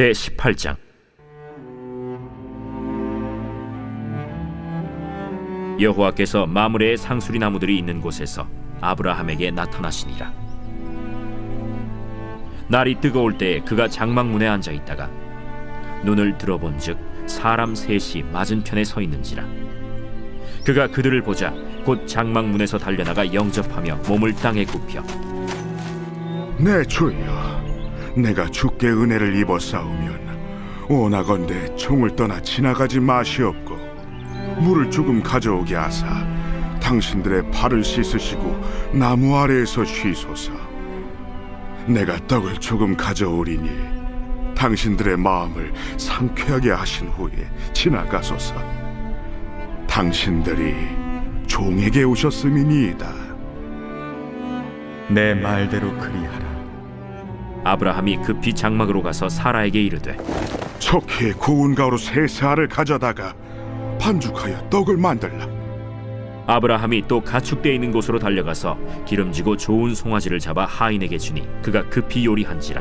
제18장. 여호와께서 마므레의 상수리 나무들이 있는 곳에서 아브라함에게 나타나시니라. 날이 뜨거울 때에 그가 장막문에 앉아 있다가 눈을 들어본즉 사람 셋이 맞은편에 서 있는지라. 그가 그들을 보자 곧 장막문에서 달려나가 영접하며 몸을 땅에 굽혀 내 주여, 내가 주께 은혜를 입어 싸우면 원하건대 총을 떠나 지나가지 마시옵고 물을 조금 가져오게 하사 당신들의 발을 씻으시고 나무 아래에서 쉬소서. 내가 떡을 조금 가져오리니 당신들의 마음을 상쾌하게 하신 후에 지나가소서. 당신들이 종에게 오셨음이니이다. 내 말대로 그리하라. 아브라함이 급히 장막으로 가서 사라에게 이르되 척히 고운 가루 세 알을 가져다가 반죽하여 떡을 만들라. 아브라함이 또 가축대 있는 곳으로 달려가서 기름지고 좋은 송아지를 잡아 하인에게 주니 그가 급히 요리한지라.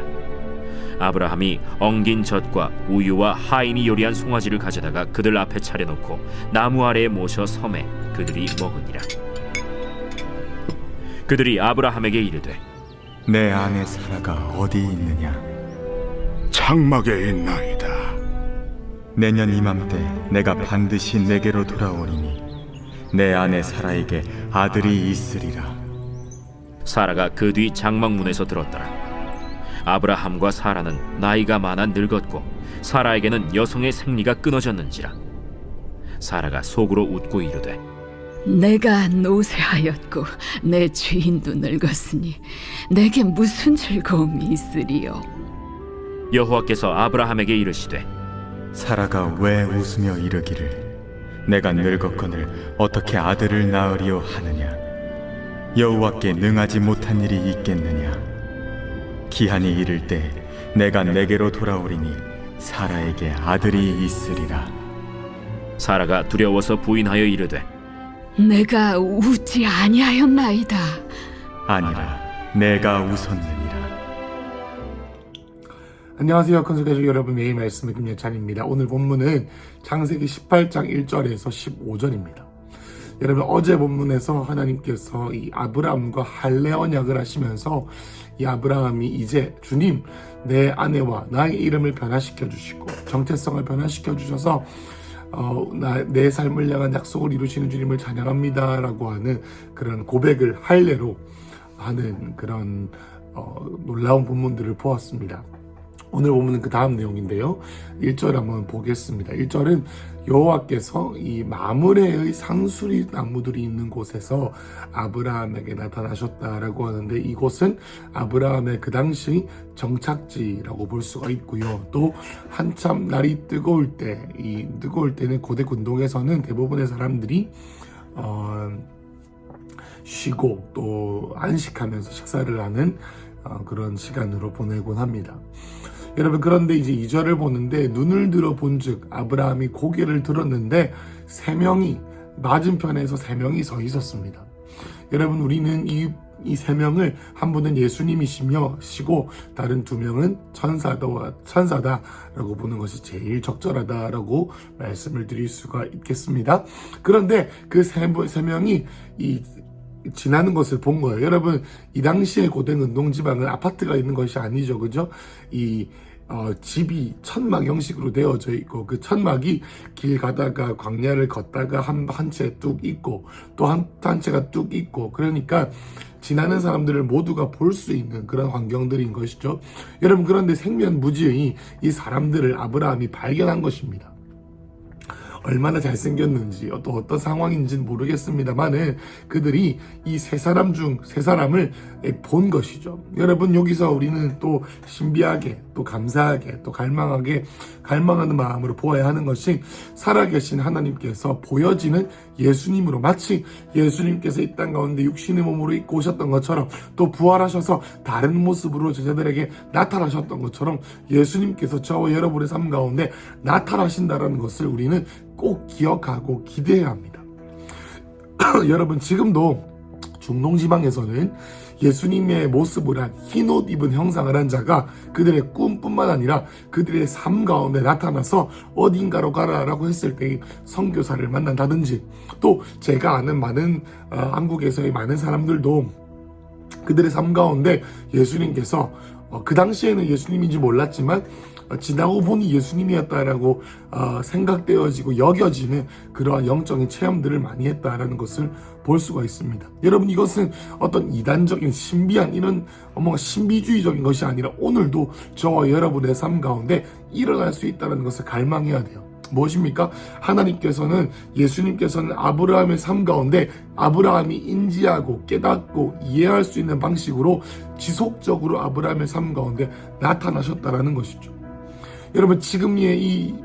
아브라함이 엉긴 젖과 우유와 하인이 요리한 송아지를 가져다가 그들 앞에 차려놓고 나무 아래에 모셔 섬에 그들이 먹으니라. 그들이 아브라함에게 이르되 내 아내 사라가 어디 있느냐? 장막에 있나이다. 내년 이맘때 내가 반드시 내게로 돌아오리니 내 아내 사라에게 아들이 있으리라. 사라가 그 뒤 장막문에서 들었더라. 아브라함과 사라는 나이가 많아 늙었고 사라에게는 여성의 생리가 끊어졌는지라. 사라가 속으로 웃고 이르되 내가 노쇠하였고 내 주인도 늙었으니 내게 무슨 즐거움이 있으리요. 여호와께서 아브라함에게 이르시되 사라가 왜 웃으며 이르기를 내가 늙었거늘 어떻게 아들을 낳으리요 하느냐? 여호와께 능하지 못한 일이 있겠느냐? 기한이 이를 때 내가 내게로 돌아오리니 사라에게 아들이 있으리라. 사라가 두려워서 부인하여 이르되 내가 웃지 아니하였나이다. 아니라 내가 웃었느니라. 안녕하세요. 큰소가족 여러분, 매일 말씀의 김예찬입니다. 오늘 본문은 창세기 18장 1절에서 15절입니다. 여러분, 어제 본문에서 하나님께서 이 아브라함과 할례 언약을 하시면서 이 아브라함이 이제 주님, 내 아내와 나의 이름을 변화시켜 주시고 정체성을 변화시켜 주셔서 내 삶을 향한 약속을 이루시는 주님을 찬양합니다 라고 하는 그런 고백을 할례로 하는 그런 놀라운 본문들을 보았습니다. 오늘 본문은 그 다음 내용인데요. 1절 한번 보겠습니다. 1절은 여호와께서 이 마므레의 상수리 나무들이 있는 곳에서 아브라함에게 나타나셨다라고 하는데, 이곳은 아브라함의 그 당시 정착지라고 볼 수가 있고요. 또 한참 날이 뜨거울 때, 이 뜨거울 때는 고대 군동에서는 대부분의 사람들이 쉬고 또 안식하면서 식사를 하는 그런 시간으로 보내곤 합니다. 여러분, 그런데 이제 2절을 보는데 눈을 들어 본즉 아브라함이 고개를 들었는데 세 명이 맞은편에서 세 명이 서 있었습니다. 여러분, 우리는 이 세 명을 한 분은 예수님이시고 다른 두 명은 천사다라고 보는 것이 제일 적절하다라고 말씀을 드릴 수가 있겠습니다. 그런데 그 세 명이 지나는 것을 본 거예요. 여러분, 이 당시에 고대 근동지방은 아파트가 있는 것이 아니죠, 그죠? 집이 천막 형식으로 되어져 있고 그 천막이 길 가다가 광야를 걷다가 한 채 뚝 있고 또 한 채가 뚝 있고, 그러니까 지나는 사람들을 모두가 볼 수 있는 그런 환경들인 것이죠. 여러분, 그런데 생면무지의 이 사람들을 아브라함이 발견한 것입니다. 얼마나 잘생겼는지 또 어떤 상황인지는 모르겠습니다만은 그들이 이 세 사람 중 세 사람을 본 것이죠. 여러분, 여기서 우리는 또 신비하게 또 감사하게 또 갈망하는 마음으로 보아야 하는 것이 살아계신 하나님께서 보여지는 예수님으로, 마치 예수님께서 이 땅 가운데 육신의 몸으로 입고 오셨던 것처럼 또 부활하셔서 다른 모습으로 제자들에게 나타나셨던 것처럼 예수님께서 저와 여러분의 삶 가운데 나타나신다는 것을 우리는 꼭 기억하고 기대해야 합니다. 여러분, 지금도 중동지방에서는 예수님의 모습을 한 흰옷 입은 형상을 한 자가 그들의 꿈뿐만 아니라 그들의 삶 가운데 나타나서 어딘가로 가라라고 했을 때 선교사를 만난다든지, 또 제가 아는 많은 한국에서의 많은 사람들도 그들의 삶 가운데 예수님께서 그 당시에는 예수님인지 몰랐지만 지나고 보니 예수님이었다라고 생각되어지고 여겨지는 그러한 영적인 체험들을 많이 했다라는 것을 볼 수가 있습니다. 여러분, 이것은 어떤 이단적인 신비한 이런 뭔가 신비주의적인 것이 아니라 오늘도 저와 여러분의 삶 가운데 일어날 수 있다는 것을 갈망해야 돼요. 무엇입니까? 하나님께서는, 예수님께서는 아브라함의 삶 가운데 아브라함이 인지하고 깨닫고 이해할 수 있는 방식으로 지속적으로 아브라함의 삶 가운데 나타나셨다라는 것이죠. 여러분, 지금의 이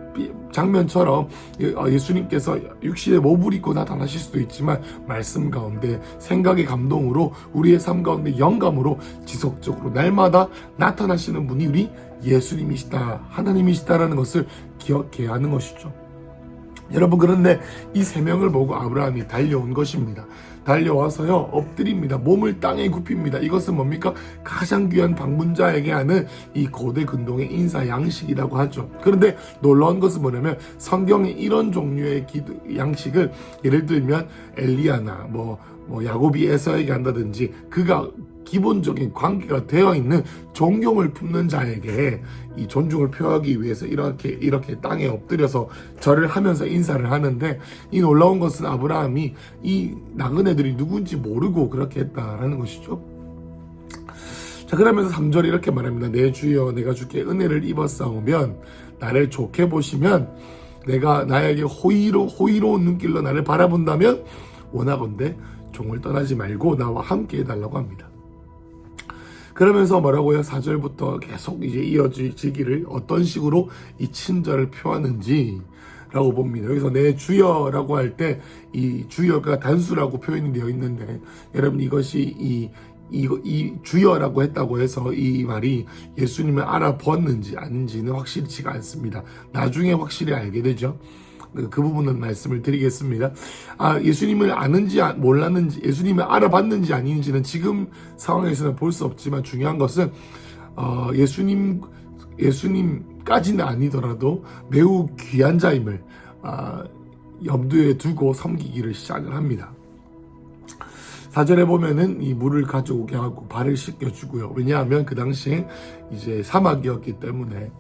장면처럼 예수님께서 육신의 몸을 입고 나타나실 수도 있지만 말씀 가운데 생각의 감동으로 우리의 삶 가운데 영감으로 지속적으로 날마다 나타나시는 분이 우리 예수님이시다, 하나님이시다라는 것을 기억해야 하는 것이죠. 여러분, 그런데 이 세 명을 보고 아브라함이 달려온 것입니다. 달려와서요, 엎드립니다. 몸을 땅에 굽힙니다. 이것은 뭡니까? 가장 귀한 방문자에게 하는 이 고대 근동의 인사 양식이라고 하죠. 그런데 놀라운 것은 뭐냐면 성경에 이런 종류의 양식을 예를 들면 엘리야나 야곱이 에서에게 한다든지 그가 기본적인 관계가 되어 있는 존경을 품는 자에게 이 존중을 표하기 위해서 이렇게 땅에 엎드려서 절을 하면서 인사를 하는데, 이 놀라운 것은 아브라함이 이 나그네들이 누군지 모르고 그렇게 했다라는 것이죠. 자, 그러면서 3절에 이렇게 말합니다. 내 주여, 내가 주께 은혜를 입었사오면 나를 좋게 보시면, 내가 나에게 호의로운 눈길로 나를 바라본다면 원하건대 종을 떠나지 말고 나와 함께 해달라고 합니다. 그러면서 뭐라고요? 4절부터 계속 이제 이어지기를 어떤 식으로 이 친절을 표하는지 라고 봅니다. 여기서 내 주여라고 할 때 이 주여가 단수라고 표현이 되어 있는데, 여러분, 이것이 이 주여라고 했다고 해서 이 말이 예수님을 알아보았는지 아닌지는 확실치가 않습니다. 나중에 확실히 알게 되죠. 그 부분은 말씀을 드리겠습니다. 예수님을 아는지 몰랐는지, 예수님을 알아봤는지 아닌지는 지금 상황에서는 볼 수 없지만 중요한 것은 예수님까지는 아니더라도 매우 귀한 자임을 염두에 두고 섬기기를 시작을 합니다. 4절에 보면은 이 물을 가져오게 하고 발을 씻겨주고요. 왜냐하면 그 당시에 이제 사막이었기 때문에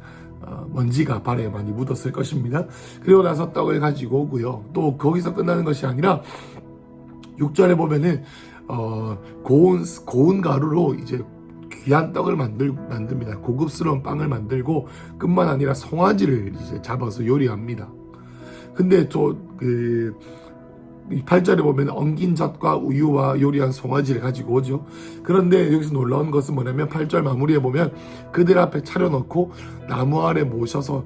먼지가 발에 많이 묻었을 것입니다. 그리고 나서 떡을 가지고 오고요. 또 거기서 끝나는 것이 아니라 6절에 보면은 고운 가루로 이제 귀한 떡을 만듭니다. 고급스러운 빵을 만들고 끝만 아니라 송아지를 이제 잡아서 요리합니다. 근데 8절에 보면 엉긴 젖과 우유와 요리한 송아지를 가지고 오죠. 그런데 여기서 놀라운 것은 뭐냐면 8절 마무리에 보면 그들 앞에 차려놓고 나무 아래 모셔서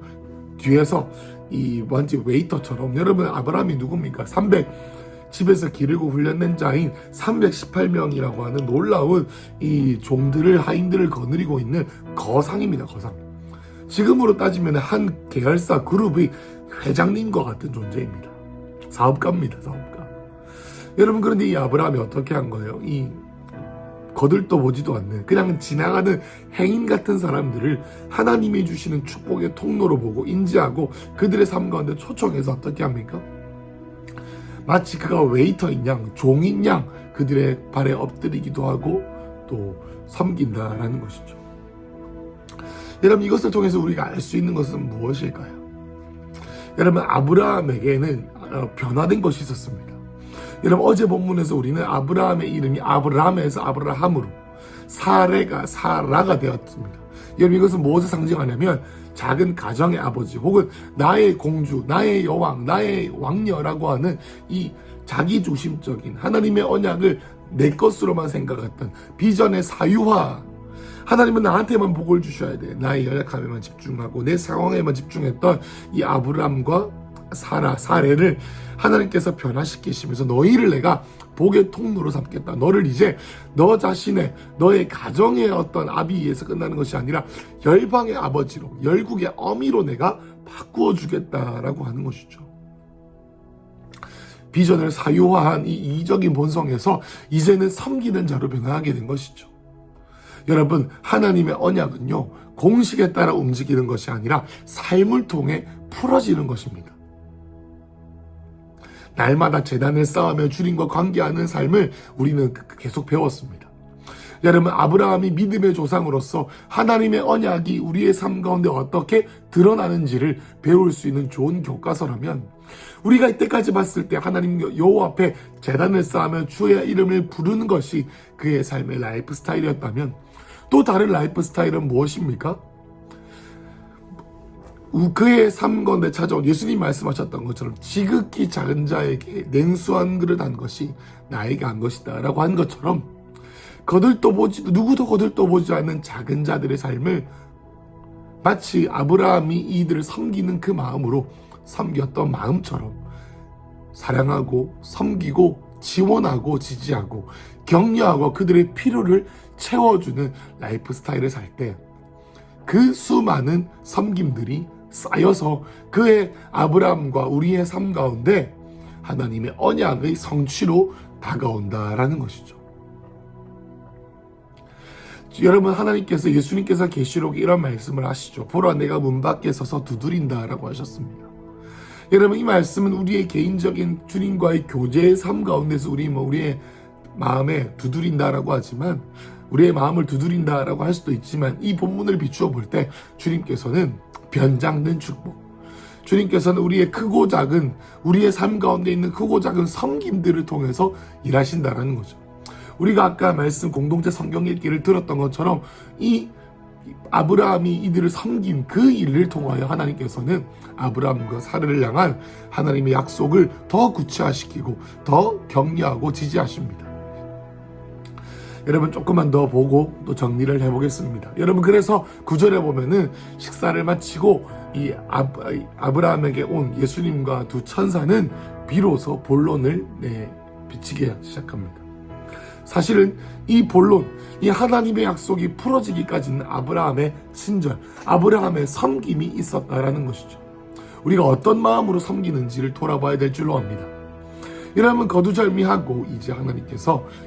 뒤에서 이 완전 웨이터처럼, 여러분, 아브라함이 누굽니까? 집에서 기르고 훈련된 자인 318명이라고 하는 놀라운 이 종들을, 하인들을 거느리고 있는 거상입니다. 거상. 지금으로 따지면 한 계열사 그룹의 회장님과 같은 존재입니다. 사업가입니다. 사업가. 여러분, 그런데 이 아브라함이 어떻게 한 거예요? 이 거들떠 보지도 않는 그냥 지나가는 행인 같은 사람들을 하나님이 주시는 축복의 통로로 보고 인지하고 그들의 삶 가운데 초청해서 어떻게 합니까? 마치 그가 웨이터인 양, 종인 양 그들의 발에 엎드리기도 하고 또 섬긴다라는 것이죠. 여러분, 이것을 통해서 우리가 알 수 있는 것은 무엇일까요? 여러분, 아브라함에게는 변화된 것이 있었습니다. 여러분, 어제 본문에서 우리는 아브라함의 이름이 아브람에서 아브라함으로 사레가 사라가 되었습니다. 여러분, 이것은 무엇을 상징하냐면 작은 가정의 아버지 혹은 나의 공주, 나의 여왕, 나의 왕녀라고 하는 이 자기중심적인 하나님의 언약을 내 것으로만 생각했던 비전의 사유화, 하나님은 나한테만 복을 주셔야 돼, 나의 연약함에만 집중하고 내 상황에만 집중했던 이 아브람과 사레를 하나님께서 변화시키시면서 너희를 내가 복의 통로로 삼겠다. 너를 이제 너 자신의, 너의 가정의 어떤 아비에서 끝나는 것이 아니라 열방의 아버지로, 열국의 어미로 내가 바꾸어 주겠다라고 하는 것이죠. 비전을 사유화한 이 이적인 본성에서 이제는 섬기는 자로 변화하게 된 것이죠. 여러분, 하나님의 언약은요, 공식에 따라 움직이는 것이 아니라 삶을 통해 풀어지는 것입니다. 날마다 제단을 쌓으며 주님과 관계하는 삶을 우리는 계속 배웠습니다. 여러분, 아브라함이 믿음의 조상으로서 하나님의 언약이 우리의 삶 가운데 어떻게 드러나는지를 배울 수 있는 좋은 교과서라면, 우리가 이때까지 봤을 때 하나님 여호와 앞에 제단을 쌓으며 주의 이름을 부르는 것이 그의 삶의 라이프 스타일이었다면, 또 다른 라이프 스타일은 무엇입니까? 그의 삶 가운데 찾아온 예수님 말씀하셨던 것처럼 지극히 작은 자에게 냉수 한 그릇 한 것이 나에게 한 것이다 라고 한 것처럼, 누구도 거들떠보지 않는 작은 자들의 삶을 마치 아브라함이 이들을 섬기는 그 마음으로 섬겼던 마음처럼 사랑하고 섬기고 지원하고 지지하고 격려하고 그들의 필요를 채워주는 라이프 스타일을 살 때, 그 수많은 섬김들이 쌓여서 그의 아브라함과 우리의 삶 가운데 하나님의 언약의 성취로 다가온다라는 것이죠. 여러분, 하나님께서, 예수님께서 계시록에 이런 말씀을 하시죠. 보라, 내가 문 밖에 서서 두드린다라고 하셨습니다. 여러분, 이 말씀은 우리의 개인적인 주님과의 교제의 삶 가운데서 우리의 마음에 두드린다라고 하지만, 우리의 마음을 두드린다라고 할 수도 있지만, 이 본문을 비추어 볼 때 주님께서는 변장된 축복, 주님께서는 우리의 크고 작은, 우리의 삶 가운데 있는 크고 작은 섬김들을 통해서 일하신다라는 거죠. 우리가 아까 말씀 공동체 성경 읽기를 들었던 것처럼 이 아브라함이 이들을 섬긴 그 일을 통하여 하나님께서는 아브라함과 사라를 향한 하나님의 약속을 더 구체화시키고 더 격려하고 지지하십니다. 여러분, 조금만 더 보고 또 정리를 해보겠습니다. 여러분, 그래서 9절에 보면은 식사를 마치고 이 아브라함에게 온 예수님과 두 천사는 비로소 본론을 비치기 시작합니다. 사실은 이 본론, 이 하나님의 약속이 풀어지기까지는 아브라함의 친절, 아브라함의 섬김이 있었다라는 것이죠. 우리가 어떤 마음으로 섬기는지를 돌아봐야 될 줄로 압니다. 여러분, 거두절미하고 이제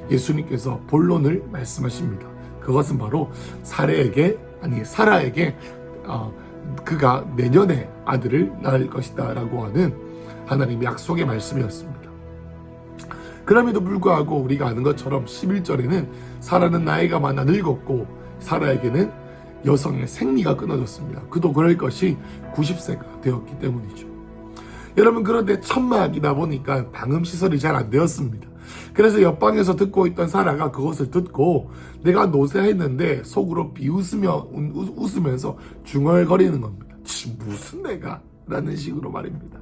예수님께서 본론을 말씀하십니다. 그것은 바로 사라에게 그가 내년에 아들을 낳을 것이다 라고 하는 하나님의 약속의 말씀이었습니다. 그럼에도 불구하고 우리가 아는 것처럼 11절에는 사라는 나이가 많아 늙었고 사라에게는 여성의 생리가 끊어졌습니다. 그도 그럴 것이 90세가 되었기 때문이죠. 여러분, 그런데 천막이다 보니까 방음시설이 잘 안 되었습니다. 그래서 옆방에서 듣고 있던 사라가 그것을 듣고 내가 노쇠했는데 속으로 웃으면서 중얼거리는 겁니다. 무슨 내가? 라는 식으로 말입니다.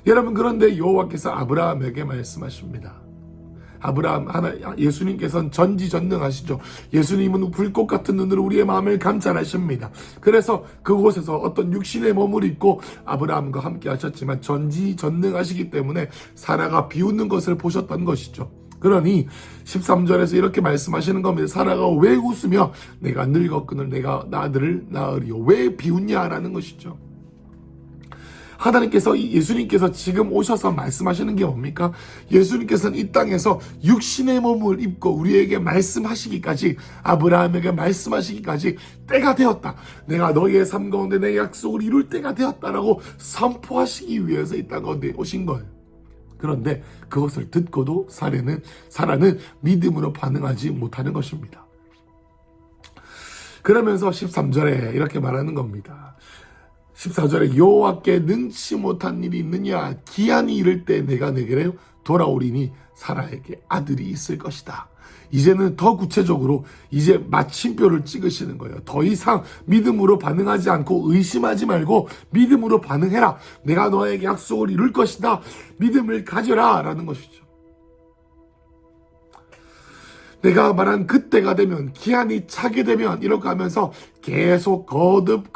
여러분, 그런데 여호와께서 아브라함에게 말씀하십니다. 예수님께서는 전지전능하시죠. 예수님은 불꽃 같은 눈으로 우리의 마음을 감찰하십니다. 그래서 그곳에서 어떤 육신의 몸을 입고 아브라함과 함께 하셨지만 전지전능하시기 때문에 사라가 비웃는 것을 보셨던 것이죠. 그러니 13절에서 이렇게 말씀하시는 겁니다. 사라가 왜 웃으며 내가 늙었거늘 내가 아들을 낳으리요, 왜 비웃냐라는 것이죠. 예수님께서 지금 오셔서 말씀하시는 게 뭡니까? 예수님께서는 이 땅에서 육신의 몸을 입고 우리에게 말씀하시기까지, 아브라함에게 말씀하시기까지 때가 되었다, 내가 너희의 삶 가운데 내 약속을 이룰 때가 되었다라고 선포하시기 위해서 이 땅 가운데 오신 거예요. 그런데 그것을 듣고도 사라는 믿음으로 반응하지 못하는 것입니다. 그러면서 13절에 이렇게 말하는 겁니다. 14절에 여호와께 능치 못한 일이 있느냐, 기한이 이를 때 내가 내게로 돌아오리니 사라에게 아들이 있을 것이다. 이제는 더 구체적으로 이제 마침표를 찍으시는 거예요. 더 이상 믿음으로 반응하지 않고 의심하지 말고 믿음으로 반응해라. 내가 너에게 약속을 이룰 것이다. 믿음을 가져라 라는 것이죠. 내가 말한 그때가 되면, 기한이 차게 되면, 이렇게 하면서 계속 거듭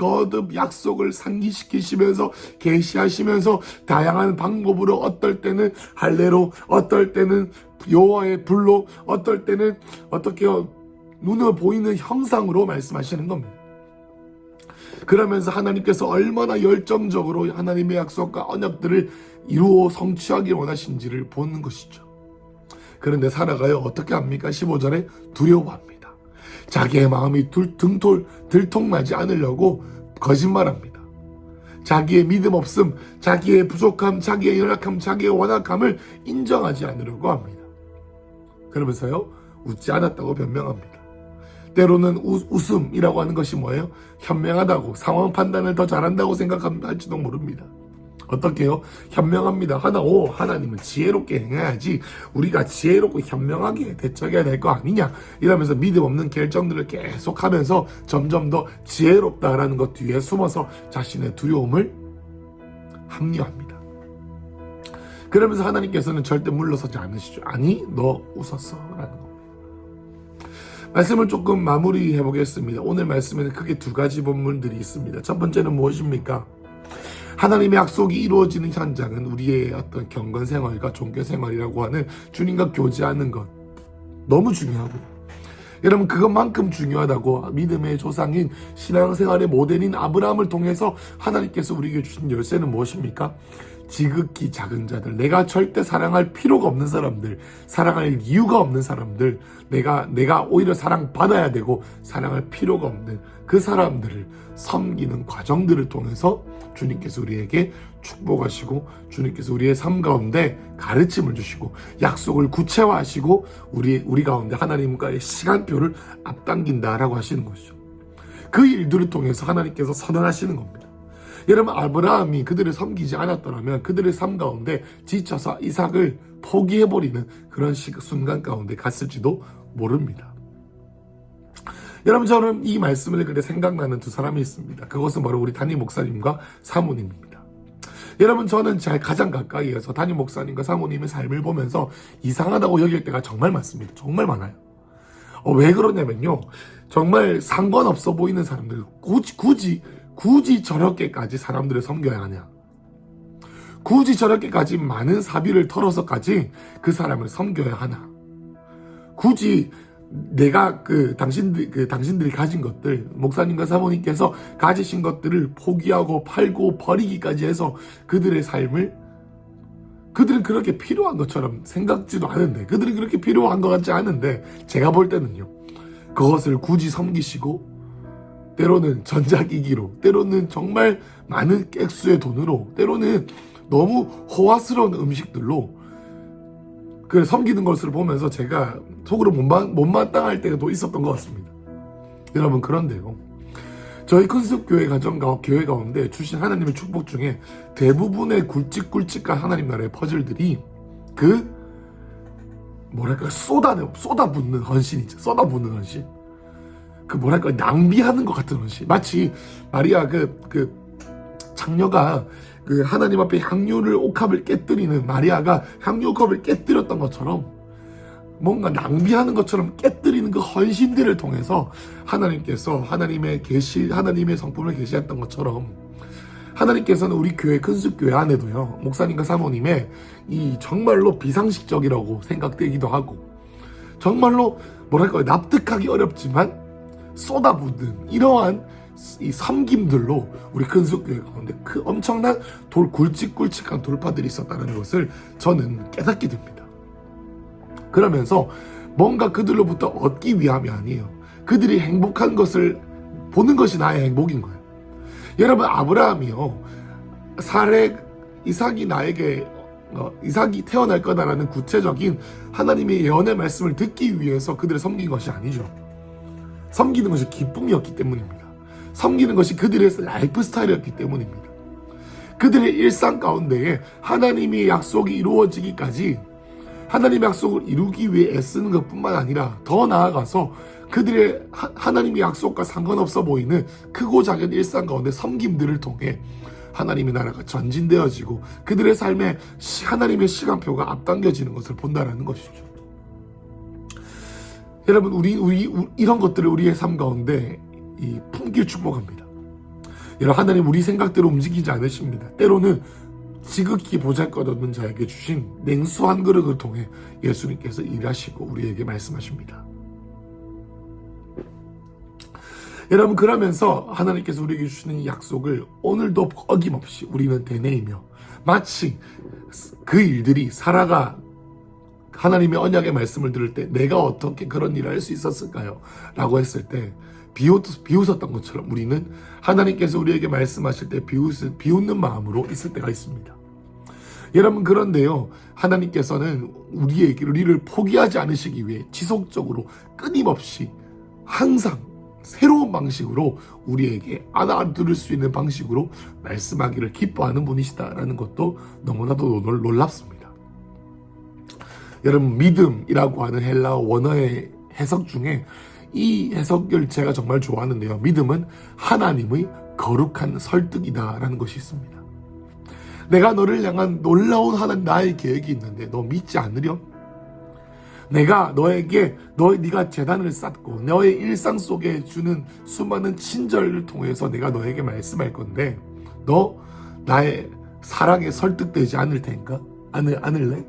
약속을 상기시키시면서 계시하시면서 다양한 방법으로, 어떨 때는 할례로, 어떨 때는 여호와의 불로, 어떨 때는 어떻게 눈에 보이는 형상으로 말씀하시는 겁니다. 그러면서 하나님께서 얼마나 열정적으로 하나님의 약속과 언약들을 이루어 성취하기 원하신지를 보는 것이죠. 그런데 사라가요 어떻게 합니까? 15절에 두려워합니다. 자기의 마음이 들통나지 않으려고 거짓말합니다. 자기의 믿음 없음, 자기의 부족함, 자기의 연약함, 자기의 완악함을 인정하지 않으려고 합니다. 그러면서요 웃지 않았다고 변명합니다. 때로는 웃음이라고 하는 것이 뭐예요? 현명하다고, 상황 판단을 더 잘한다고 생각할지도 모릅니다. 어떻게요? 현명합니다. 하나님은 지혜롭게 행해야지 우리가 지혜롭고 현명하게 대처해야 될 거 아니냐 이러면서 믿음 없는 결정들을 계속하면서 점점 더 지혜롭다라는 것 뒤에 숨어서 자신의 두려움을 합리화합니다. 그러면서 하나님께서는 절대 물러서지 않으시죠. 아니 너 웃었어 라는 겁니다. 말씀을 조금 마무리해 보겠습니다. 오늘 말씀에는 크게 두 가지 본문들이 있습니다. 첫 번째는 무엇입니까? 하나님의 약속이 이루어지는 현장은 우리의 어떤 경건 생활과 종교 생활이라고 하는 주님과 교제하는 것 너무 중요하고요. 여러분 그것만큼 중요하다고 믿음의 조상인 신앙생활의 모델인 아브라함을 통해서 하나님께서 우리에게 주신 열쇠는 무엇입니까? 지극히 작은 자들, 내가 절대 사랑할 필요가 없는 사람들, 사랑할 이유가 없는 사람들, 내가 오히려 사랑받아야 되고 사랑할 필요가 없는 그 사람들을 섬기는 과정들을 통해서 주님께서 우리에게 축복하시고 주님께서 우리의 삶 가운데 가르침을 주시고 약속을 구체화하시고 우리 가운데 하나님과의 시간표를 앞당긴다라고 하시는 것이죠. 그 일들을 통해서 하나님께서 선언하시는 겁니다. 여러분 아브라함이 그들을 섬기지 않았더라면 그들의 삶 가운데 지쳐서 이삭을 포기해버리는 그런 순간 가운데 갔을지도 모릅니다. 여러분 저는 이 말씀을 읽을 때 생각나는 두 사람이 있습니다. 그것은 바로 우리 담임 목사님과 사모님입니다. 여러분 저는 가장 가까이에서 담임 목사님과 사모님의 삶을 보면서 이상하다고 여길 때가 정말 많습니다. 정말 많아요. 왜 그러냐면요. 정말 상관없어 보이는 사람들 굳이 저렇게까지 사람들을 섬겨야 하냐. 굳이 저렇게까지 많은 사비를 털어서까지 그 사람을 섬겨야 하나. 굳이 내가 당신들이 가진 것들, 목사님과 사모님께서 가지신 것들을 포기하고 팔고 버리기까지 해서 그들의 삶을 그들은 그렇게 필요한 것처럼 생각지도 않은데, 그들은 그렇게 필요한 것 같지 않은데 제가 볼 때는요, 그것을 굳이 섬기시고 때로는 전자기기로, 때로는 정말 많은 액수의 돈으로, 때로는 너무 호화스러운 음식들로 그걸 섬기는 것을 보면서 제가 속으로 못마땅할 때도 있었던 것 같습니다. 여러분 그런데요, 저희 큰숲교회 가정과 교회 가운데 주신 하나님의 축복 중에 대부분의 굵직굵직한 하나님 나라의 퍼즐들이 쏟아붓는 헌신이죠. 쏟아붓는 헌신. 낭비하는 것 같은 헌신. 마치 마리아 장녀가 하나님 앞에 향유를 옥합을 깨뜨리는 마리아가 향유컵을 깨뜨렸던 것처럼 뭔가 낭비하는 것처럼 깨뜨리는 그 헌신들을 통해서 하나님께서 하나님의 성품을 계시했던 것처럼 하나님께서는 우리 교회 큰숲교회 안에도요, 목사님과 사모님의 이 정말로 비상식적이라고 생각되기도 하고 정말로 납득하기 어렵지만 쏟아붓는 이러한 이 섬김들로 우리 큰숲교회 가운데 그 엄청난 굵직굵직한 돌파들이 있었다는 것을 저는 깨닫게 됩니다. 그러면서 뭔가 그들로부터 얻기 위함이 아니에요. 그들이 행복한 것을 보는 것이 나의 행복인 거예요. 여러분 아브라함이요, 이삭이 태어날 거다라는 구체적인 하나님의 예언의 말씀을 듣기 위해서 그들을 섬긴 것이 아니죠. 섬기는 것이 기쁨이었기 때문입니다. 섬기는 것이 그들의 라이프 스타일이었기 때문입니다. 그들의 일상 가운데에 하나님의 약속이 이루어지기까지 하나님의 약속을 이루기 위해 애쓰는 것뿐만 아니라 더 나아가서 그들의 하나님의 약속과 상관없어 보이는 크고 작은 일상 가운데 섬김들을 통해 하나님의 나라가 전진되어지고 그들의 삶에 하나님의 시간표가 앞당겨지는 것을 본다는 것이죠. 여러분 우리 이런 것들을 우리의 삶 가운데 품길 축복합니다. 여러분 하나님 우리 생각대로 움직이지 않으십니다. 때로는 지극히 보잘것없는 자에게 주신 냉수 한 그릇을 통해 예수님께서 일하시고 우리에게 말씀하십니다. 여러분, 그러면서 하나님께서 우리에게 주시는 이 약속을 오늘도 어김없이 우리는 되뇌이며, 마치 그 일들이 사라가 하나님의 언약의 말씀을 들을 때 내가 어떻게 그런 일을 할 수 있었을까요? 라고 했을 때 비웃었던 것처럼 우리는 하나님께서 우리에게 말씀하실 때 비웃는 마음으로 있을 때가 있습니다. 여러분, 그런데요, 하나님께서는 우리를 포기하지 않으시기 위해 지속적으로 끊임없이 항상 새로운 방식으로 우리에게 알아들을 수 있는 방식으로 말씀하기를 기뻐하는 분이시다라는 것도 너무나도 놀랍습니다. 여러분, 믿음이라고 하는 헬라어 원어의 해석 중에 이 해석을 제가 정말 좋아하는데요. 믿음은 하나님의 거룩한 설득이다라는 것이 있습니다. 내가 너를 향한 놀라운 하나님 나의 계획이 있는데 너 믿지 않으렴? 내가 너에게 네가 재단을 쌓고 너의 일상 속에 주는 수많은 친절을 통해서 내가 너에게 말씀할 건데 너 나의 사랑에 설득되지 않을 테니까 않을래?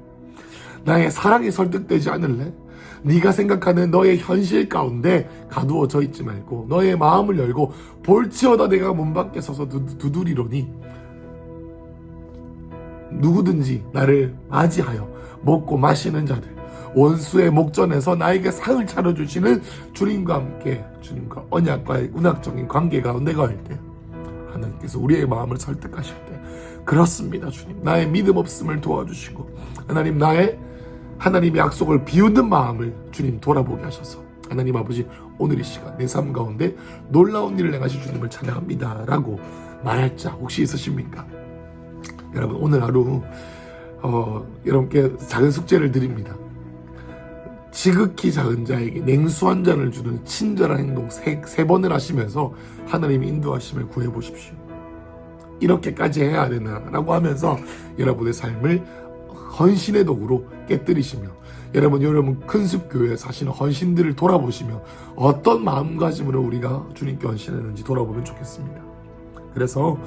나의 사랑에 설득되지 않을래? 네가 생각하는 너의 현실 가운데 가두어져 있지 말고 너의 마음을 열고 볼지어다 내가 문 밖에 서서 두드리노니 누구든지 나를 맞이하여 먹고 마시는 자들, 원수의 목전에서 나에게 상을 차려주시는 주님과 함께 주님과 언약과의 운학적인 관계 가운데 갈 때 하나님께서 우리의 마음을 설득하실 때 그렇습니다 주님, 나의 믿음 없음을 도와주시고 하나님 나의 하나님의 약속을 비웃는 마음을 주님 돌아보게 하셔서 하나님 아버지 오늘 이 시간 내 삶 가운데 놀라운 일을 행하실 주님을 찬양합니다 라고 말할 자 혹시 있으십니까? 여러분, 오늘 하루 여러분께 작은 숙제를 드립니다. 지극히 작은 자에게 냉수 한 잔을 주는 친절한 행동 세 번을 하시면서 하나님의 인도하심을 구해보십시오. 이렇게까지 해야 되나라고 하면서 여러분의 삶을 헌신의 도구로 깨뜨리시며 여러분 큰숲교회에 사시는 헌신들을 돌아보시며 어떤 마음가짐으로 우리가 주님께 헌신했는지 돌아보면 좋겠습니다. 그래서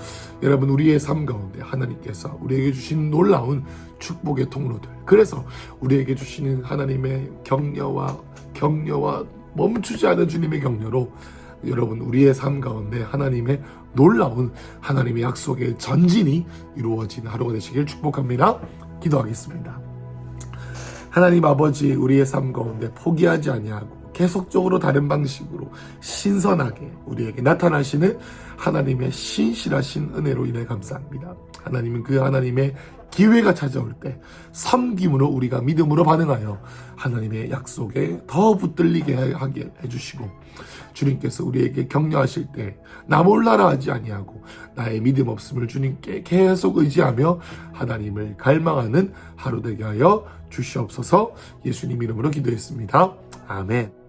여러분, 우리의 삶 가운데 하나님께서 우리에게 주신 놀라운 축복의 통로들, 그래서 우리에게 주시는 하나님의 격려와 멈추지 않은 주님의 격려로 여러분 우리의 삶 가운데 하나님의 놀라운 하나님의 약속의 전진이 이루어진 하루가 되시길 축복합니다. 기도하겠습니다. 하나님 아버지, 우리의 삶 가운데 포기하지 아니하고 계속적으로 다른 방식으로 신선하게 우리에게 나타나시는 하나님의 신실하신 은혜로 인해 감사합니다. 하나님은 그 하나님의 기회가 찾아올 때 섬김으로 우리가 믿음으로 반응하여 하나님의 약속에 더 붙들리게 하게 해주시고 주님께서 우리에게 격려하실 때 나 몰라라 하지 아니하고 나의 믿음 없음을 주님께 계속 의지하며 하나님을 갈망하는 하루 되게 하여 주시옵소서. 예수님 이름으로 기도했습니다. 아멘.